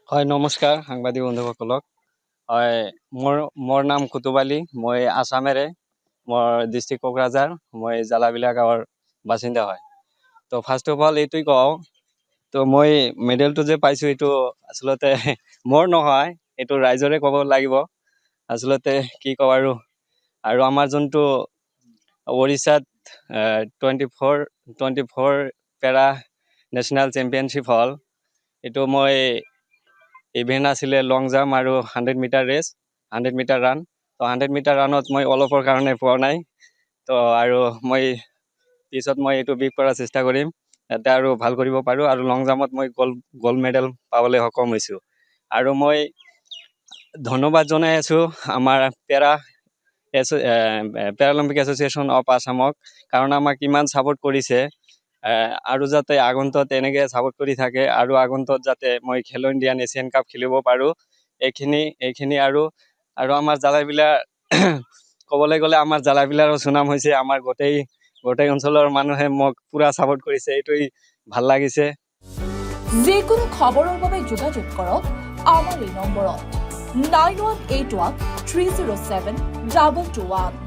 হয় নমস্কাৰ সাংবাদিক বন্ধুসকলক হয় মোৰ মোৰ নাম কুতুব আলী মই আসামেৰে মোৰ ডিস্ট্ৰিক্ট কোকৰাঝাৰ মই জালাবিলা গাঁৱৰ বাসিন্দা হয় তো ফাৰ্ষ্ট অফ অল এইটোই কওঁ তো মই মেডেলটো যে পাইছো এইটো আসলতে মোৰ নহয় এইটো ৰাইজৰে ক'ব লাগিব আসলতে কি কওঁ আৰু আমাৰ যোনটো ওড়িশাত 24 পেৰা নেশ্যনেল চেম্পিয়নশ্বিপ হ'ল এইটো মই ইভেন্ট আছিলে লং জাম্প আৰু 100 মিটাৰ ৰেচ 100 মিটাৰ ৰান তো 100 মিটাৰ ৰানত মই অলপৰ কাৰণে পোৱা নাই তো আৰু মই পিছত মই এইটো বিগ কৰাৰ চেষ্টা কৰিম যাতে আৰু ভাল কৰিব পাৰোঁ আৰু লং জাম্পত মই গ'ল্ড মেডেল পাবলৈ সক্ষম হৈছোঁ আৰু মই ধন্যবাদ জনাই আছোঁ আমাৰ পেৰালিম্পিক এছ'চিয়েশ্যন অফ আছামক কাৰণ আমাক ইমান ছাপোৰ্ট কৰিছে আৰু যাতে আগন্তত এনেকৈ ছাপোৰ্ট কৰি থাকে আৰু আগন্তত যাতে মই খেলো ইণ্ডিয়ান এছিয়ান কাপ খেলিব পাৰোঁ এইখিনি আৰু আমাৰ জালাবিলা ক'বলৈ গ'লে আমাৰ জালাবিলাৰো সুনাম হৈছে আমাৰ গোটেই অঞ্চলৰ মানুহে মোক পুৰা ছাপোৰ্ট কৰিছে এইটোই ভাল লাগিছে যিকোনো খবৰৰ বাবে যোগাযোগ কৰক আমাৰ এই নম্বৰত 9181 307 2221